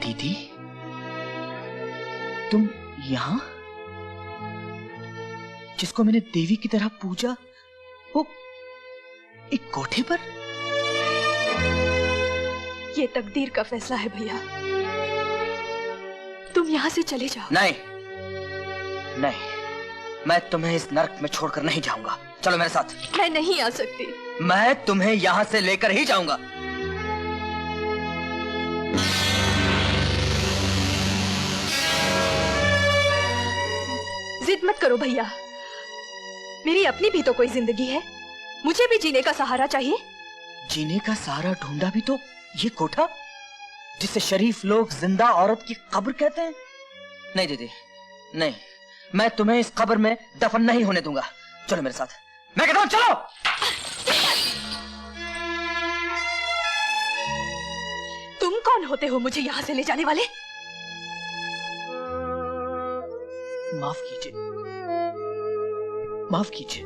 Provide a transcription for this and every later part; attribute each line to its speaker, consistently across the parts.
Speaker 1: दीदी, तुम यहाँ? जिसको मैंने देवी की तरह पूजा, वो एक कोठे पर?
Speaker 2: ये तकदीर का फैसला है भैया। तुम यहाँ से चले जाओ।
Speaker 1: नहीं, नहीं, मैं तुम्हें इस नर्क में छोड़कर नहीं जाऊंगा। चलो मेरे साथ।
Speaker 2: मैं नहीं आ सकती।
Speaker 1: मैं तुम्हें यहाँ से लेकर ही जाऊंगा।
Speaker 2: जिद मत करो भैया, मेरी अपनी भी तो कोई जिंदगी है, मुझे भी जीने का सहारा चाहिए।
Speaker 1: जीने का सहारा ढूंढा भी तो ये कोठा, जिसे शरीफ लोग जिंदा औरत की कब्र कहते हैं। नहीं दीदी, नहीं, मैं तुम्हें इस कब्र में दफन नहीं होने दूंगा। चलो मेरे साथ, मैं कहता हूं चलो।
Speaker 2: तुम कौन होते हो मुझे यहाँ से ले जाने वाले?
Speaker 1: माफ कीजिए, माफ कीजिए,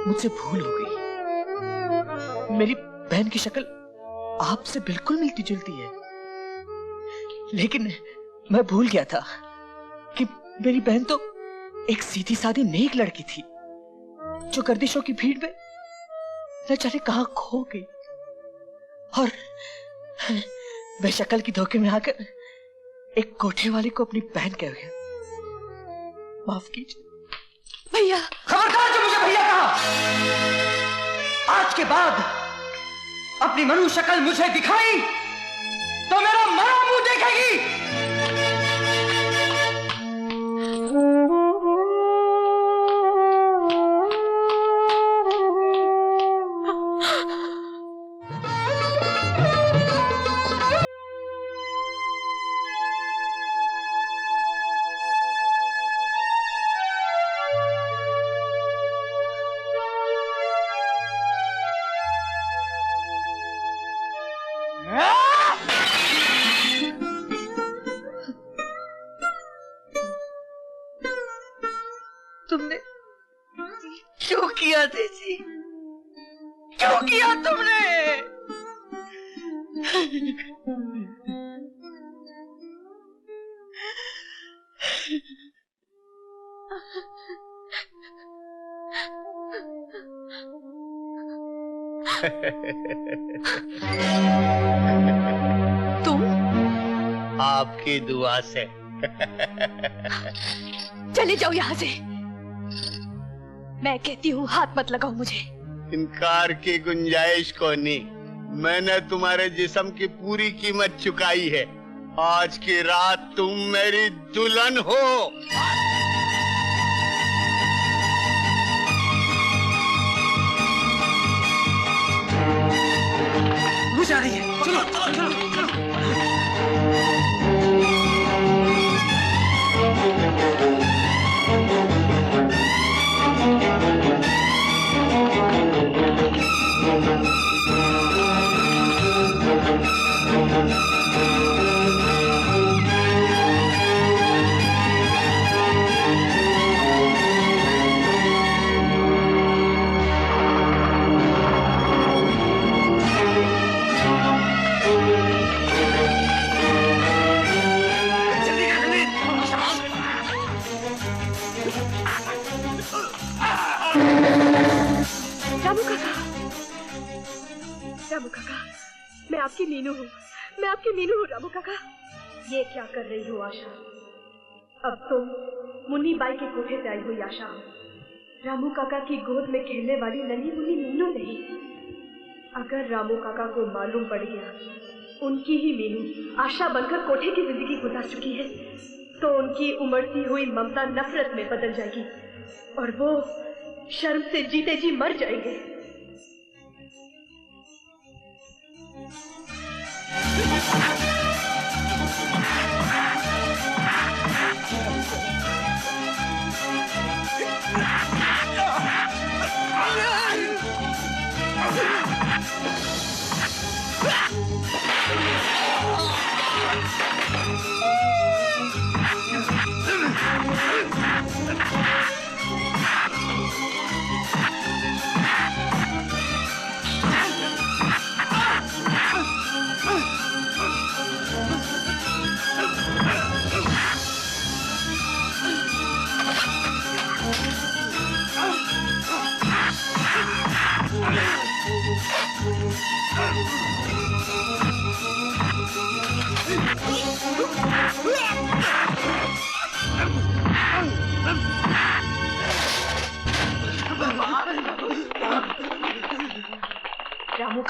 Speaker 1: मुझसे भूल हो गई। मेरी बहन की शक्ल आपसे बिल्कुल मिलती जुलती है, लेकिन मैं भूल गया था कि मेरी बहन तो एक सीधी सादी नेक लड़की थी, जो गर्दिशों की भीड़ में न जाने कहां खो गई, और मैं शक्ल की धोखे में आकर एक कोठे वाले को अपनी बहन कह गया। माफ कीजिए
Speaker 2: भैया।
Speaker 1: खबरदार जो मुझे भैया कहा! आज के बाद अपनी मनु शक्ल मुझे दिखाई तो मेरा मरा मुंह देखेगी। तुमने क्यों किया तेजी? क्यों किया तुमने?
Speaker 2: तुम?
Speaker 3: आपकी दुआ से।
Speaker 2: चले जाओ यहाँ से। मैं कहती हूँ हाथ मत लगाओ मुझे।
Speaker 3: इनकार की गुंजाइश को नहीं, मैंने तुम्हारे जिस्म की पूरी कीमत चुकाई है। आज की रात तुम मेरी दुल्हन हो।
Speaker 1: वो जा रही है, चलो चलो चलो।
Speaker 2: रामू काका, मैं आपकी मीनू हूँ, मैं आपकी मीनू हूँ रामू काका। ये क्या कर रही हो आशा? अब तुम मुन्नी बाई के कोठे से आई हुई आशा हो, रामू काका की गोद में खेलने वाली नन्ही मुन्नी मीनू नहीं। अगर रामू काका को मालूम पड़ गया उनकी ही मीनू आशा बनकर कोठे की जिंदगी गुजार चुकी है, तो उनकी उमड़ती हुई ममता नफरत में बदल जाएगी और वो शर्म से जीते जी मर जाएंगे।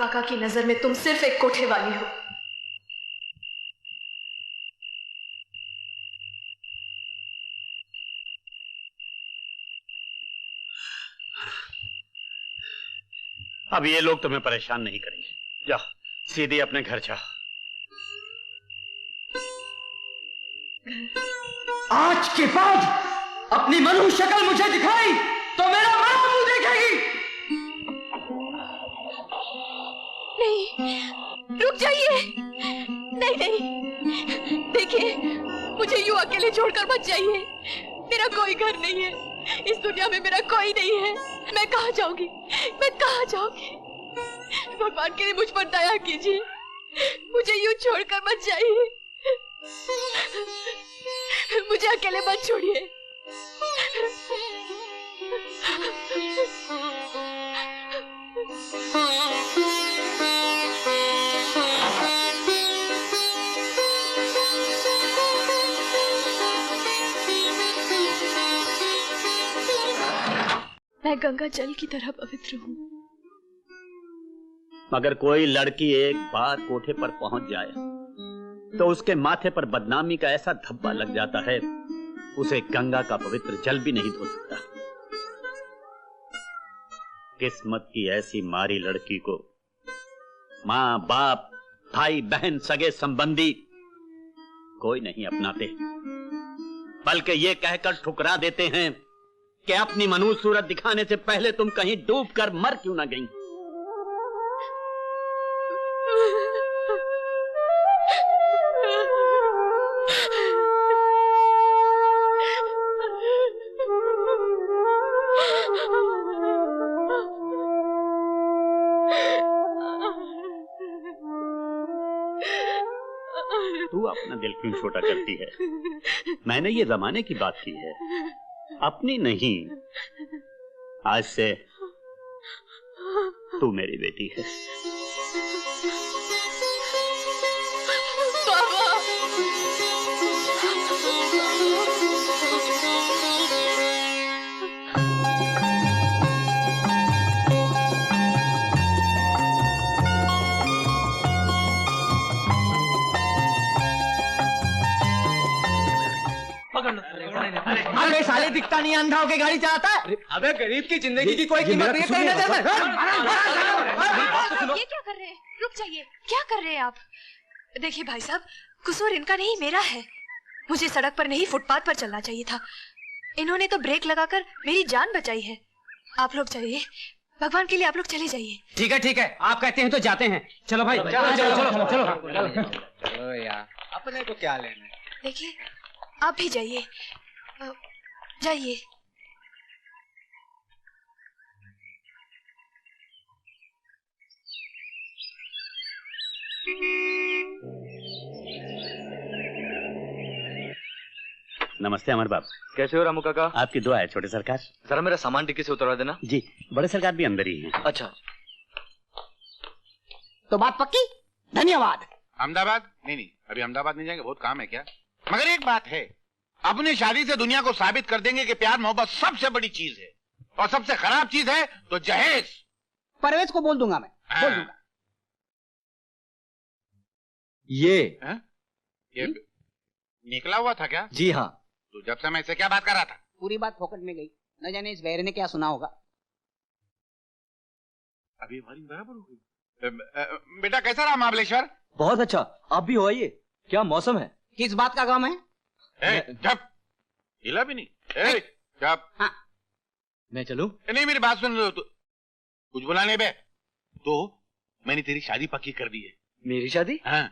Speaker 2: काका की नजर में तुम सिर्फ एक कोठे वाली हो।
Speaker 4: अब ये लोग तुम्हें परेशान नहीं करेंगे। जाओ सीधे अपने घर जाओ।
Speaker 1: आज के बाद अपनी मनु शक्ल मुझे दिखाई तो मेरा मरा मुंह देखेगी।
Speaker 2: नहीं, रुक जाइए। नहीं नहीं, देखिए मुझे यूं अकेले छोड़कर मत जाइए। मेरा कोई घर नहीं है, इस दुनिया में मेरा कोई नहीं है। मैं कहाँ जाऊंगी, मैं कहाँ जाऊंगी? भगवान के लिए मुझ पर दया कीजिए, मुझे यूं छोड़कर मत जाइए। मुझे अकेले मत छोड़िए। मैं गंगा जल की तरह पवित्र हूँ।
Speaker 4: मगर कोई लड़की एक बार कोठे पर पहुंच जाए तो उसके माथे पर बदनामी का ऐसा धब्बा लग जाता है, उसे गंगा का पवित्र जल भी नहीं धो सकता। किस्मत की ऐसी मारी लड़की को माँ बाप भाई बहन सगे संबंधी कोई नहीं अपनाते, बल्कि ये कहकर ठुकरा देते हैं कि अपनी मनुष्य सूरत दिखाने से पहले तुम कहीं डूब कर मर क्यों ना गई। तू अपना दिल क्यों छोटा करती है? मैंने ये जमाने की बात की है, अपनी नहीं। आज से तू मेरी बेटी है।
Speaker 1: अबे साले दिखता नहीं, अंधा होके गाड़ी चलाता है। अबे गरीब की जिंदगी की कोई कीमत नहीं है तेरी नजर में।
Speaker 2: ये क्या कर रहे हैं? रुक जाइए, क्या कर रहे हैं आप? देखिए भाई साहब, कसूर इनका नहीं मेरा है। मुझे सड़क पर नहीं फुटपाथ पर चलना चाहिए था। इन्होंने तो ब्रेक लगाकर मेरी जान बचाई है। आप लोग जाइए, भगवान के लिए आप लोग चले जाइए।
Speaker 1: ठीक है ठीक है, आप कहते हैं तो जाते हैं। चलो भाई, चलो चलो चलो चलो यार, अपने को क्या लेना है।
Speaker 2: देखिए आप भी जाइए, जाइए।
Speaker 4: नमस्ते अमर बाप।
Speaker 5: कैसे हो रामू काका?
Speaker 4: आपकी दुआ है छोटे सरकार।
Speaker 5: जरा मेरा सामान डिक्की से उतरवा देना।
Speaker 4: जी, बड़े सरकार भी अंदर ही हैं।
Speaker 5: अच्छा,
Speaker 1: तो बात पक्की। धन्यवाद।
Speaker 3: अहमदाबाद? नहीं, अभी अहमदाबाद नहीं जाएंगे, बहुत काम है क्या? मगर एक बात है, अपनी शादी से दुनिया को साबित कर देंगे कि प्यार मोहब्बत सबसे बड़ी चीज है, और सबसे खराब चीज है तो जहेज।
Speaker 1: परवेज को बोल दूंगा मैं, बोल दूंगा।
Speaker 3: ये निकला हुआ था क्या?
Speaker 5: जी हाँ।
Speaker 3: तो जब से मैं इससे क्या बात कर रहा था?
Speaker 1: पूरी बात फोकट में गई, न जाने इस बहरे ने क्या सुना होगा।
Speaker 3: अभी हमारी बराबर हो गई। बेटा कैसा रहा महाबलेश्वर?
Speaker 5: बहुत अच्छा, आप भी हो आइए। क्या मौसम है?
Speaker 1: किस बात का गम है?
Speaker 3: जब हिला भी नहीं। जब
Speaker 5: हाँ। मैं चलूं?
Speaker 3: नहीं, मेरी बात सुन लो। तो कुछ बुलाने बे, तो मैंने तेरी शादी पक्की कर दी है।
Speaker 5: मेरी शादी?
Speaker 3: हाँ,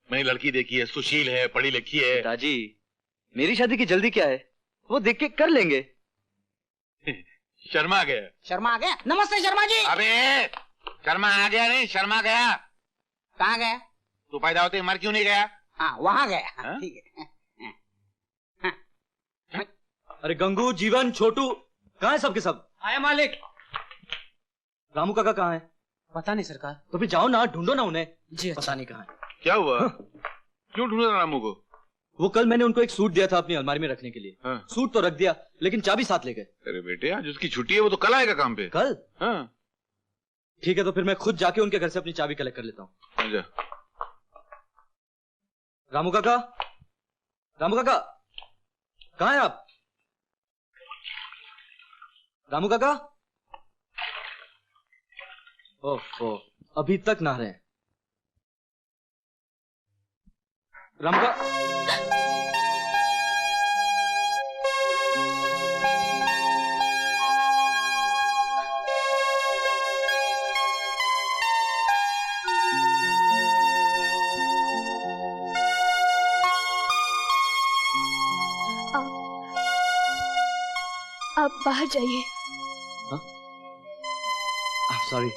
Speaker 3: मैंने लड़की देखी है, सुशील है, पढ़ी लिखी है।
Speaker 5: पिताजी, मेरी शादी की जल्दी क्या है, वो देख के कर लेंगे।
Speaker 3: शर्मा गया।
Speaker 1: शर्मा आ गया? नमस्ते शर्मा जी।
Speaker 3: अबे शर्मा आ गया नहीं, शर्मा गया।
Speaker 1: कहाँ गया?
Speaker 3: तू पैदा होते मर क्यों नहीं गया?
Speaker 1: हाँ वहाँ गया। ठीक है।
Speaker 5: अरे गंगू, जीवन, छोटू, कहाँ है सबके सब?
Speaker 1: आया मालिक।
Speaker 5: रामू काका कहाँ है?
Speaker 1: पता नहीं सरकार।
Speaker 5: तो फिर जाओ ना, ढूंढो ना उन्हें।
Speaker 1: जी पता नहीं कहाँ है।
Speaker 3: क्या हुआ? क्यों ढूंढ रहा रामू को?
Speaker 5: वो कल मैंने उनको एक सूट दिया था अपनी अलमारी में रखने के लिए।
Speaker 3: हाँ।
Speaker 5: सूट तो रख दिया, लेकिन चाबी साथ ले गए।
Speaker 3: अरे बेटे, आज उसकी छुट्टी है, वो तो कल आएगा काम पे।
Speaker 5: कल?
Speaker 3: हाँ।
Speaker 5: ठीक है, तो फिर मैं खुद जाके उनके घर से अपनी चाबी कलेक्ट कर लेता हूँ।
Speaker 3: समझो।
Speaker 5: रामू काका, रामू काका, कहाँ हैं आप? रामू काका, ओह, अभी तक नहा रहे हैं। रामू का
Speaker 2: आप बाहर जाइए।
Speaker 5: सॉरी।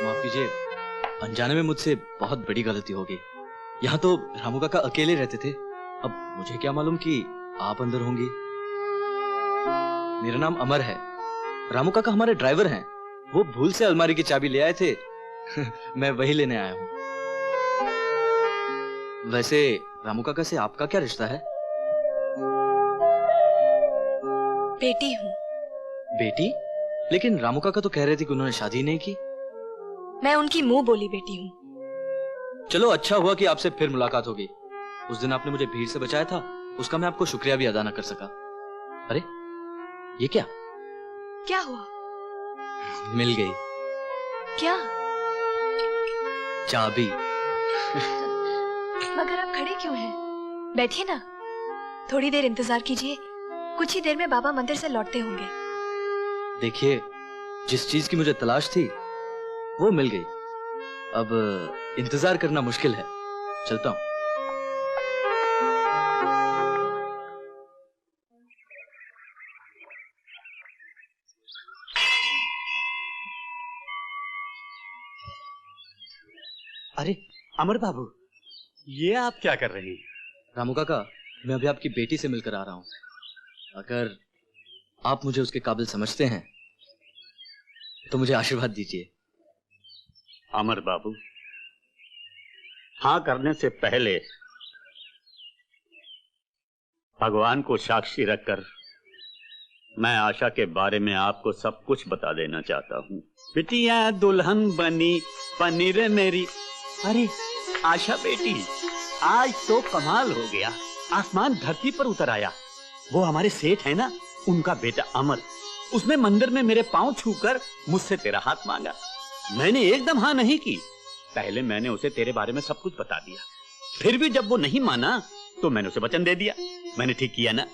Speaker 5: माफ कीजिए, अनजाने में मुझसे बहुत बड़ी गलती हो गई। यहाँ तो रामू काका अकेले रहते थे, अब मुझे क्या मालूम कि आप अंदर होंगी। मेरा नाम अमर है, रामू काका हमारे ड्राइवर हैं। वो भूल से अलमारी की चाबी ले आए थे मैं वही लेने आया हूँ। वैसे रामू काका से आपका क्या रिश्ता है?
Speaker 2: बेटी हूँ।
Speaker 5: बेटी? लेकिन रामू काका तो कह रहे थे कि उन्होंने शादी नहीं की।
Speaker 2: मैं उनकी मुंह बोली बेटी हूँ।
Speaker 5: चलो अच्छा हुआ कि आपसे फिर मुलाकात हो गई। उस दिन आपने मुझे भीड़ से बचाया था, उसका मैं आपको शुक्रिया भी अदा न कर सका। अरे ये क्या?
Speaker 2: क्या हुआ?
Speaker 5: मिल गई।
Speaker 2: क्या?
Speaker 5: चाबी।
Speaker 2: मगर आप खड़े क्यों हैं? बैठिए ना, थोड़ी देर इंतजार कीजिए, कुछ ही देर में बाबा मंदिर से लौटते होंगे।
Speaker 5: देखिए, जिस चीज की मुझे तलाश थी वो मिल गई, अब इंतजार करना मुश्किल है। चलता हूं।
Speaker 4: अरे अमर बाबू, ये आप क्या कर रहे हैं?
Speaker 5: रामू काका, मैं अभी आपकी बेटी से मिलकर आ रहा हूं। अगर आप मुझे उसके काबिल समझते हैं तो मुझे आशीर्वाद दीजिए।
Speaker 4: अमर बाबू, हाँ करने से पहले भगवान को साक्षी रखकर मैं आशा के बारे में आपको सब कुछ बता देना चाहता हूँ। बिटिया दुल्हन बनी पनीर मेरी। अरे आशा बेटी, आज तो कमाल हो गया, आसमान धरती पर उतर आया। वो हमारे सेठ है ना, उनका बेटा अमर, उसने मंदिर में मेरे पांव छूकर मुझसे तेरा हाथ मांगा। मैंने एकदम हाँ नहीं की, पहले मैंने उसे तेरे बारे में सब कुछ बता दिया। फिर भी जब वो नहीं माना तो मैंने उसे वचन दे दिया। मैंने ठीक किया ना?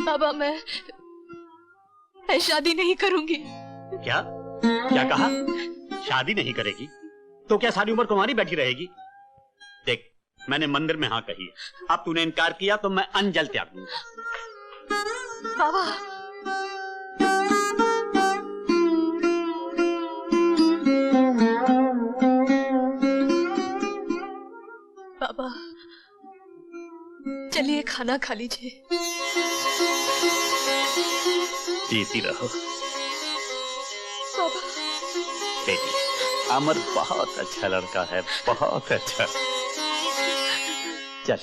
Speaker 2: बाबा, मैं शादी नहीं करूंगी।
Speaker 4: क्या क्या कहा? शादी नहीं करेगी? तो क्या सारी उम्र तुम्हारी बैठी रहेगी? देख, मैंने मंदिर में हाँ कही है, अब तूने इनकार किया तो मैं अनजल त्याग दूंगा।
Speaker 2: बाबा, बाबा चलिए खाना खा लीजिए।
Speaker 4: जीती रहो
Speaker 2: बाबा।
Speaker 4: बेटी, अमर बहुत अच्छा लड़का है, बहुत अच्छा। चल।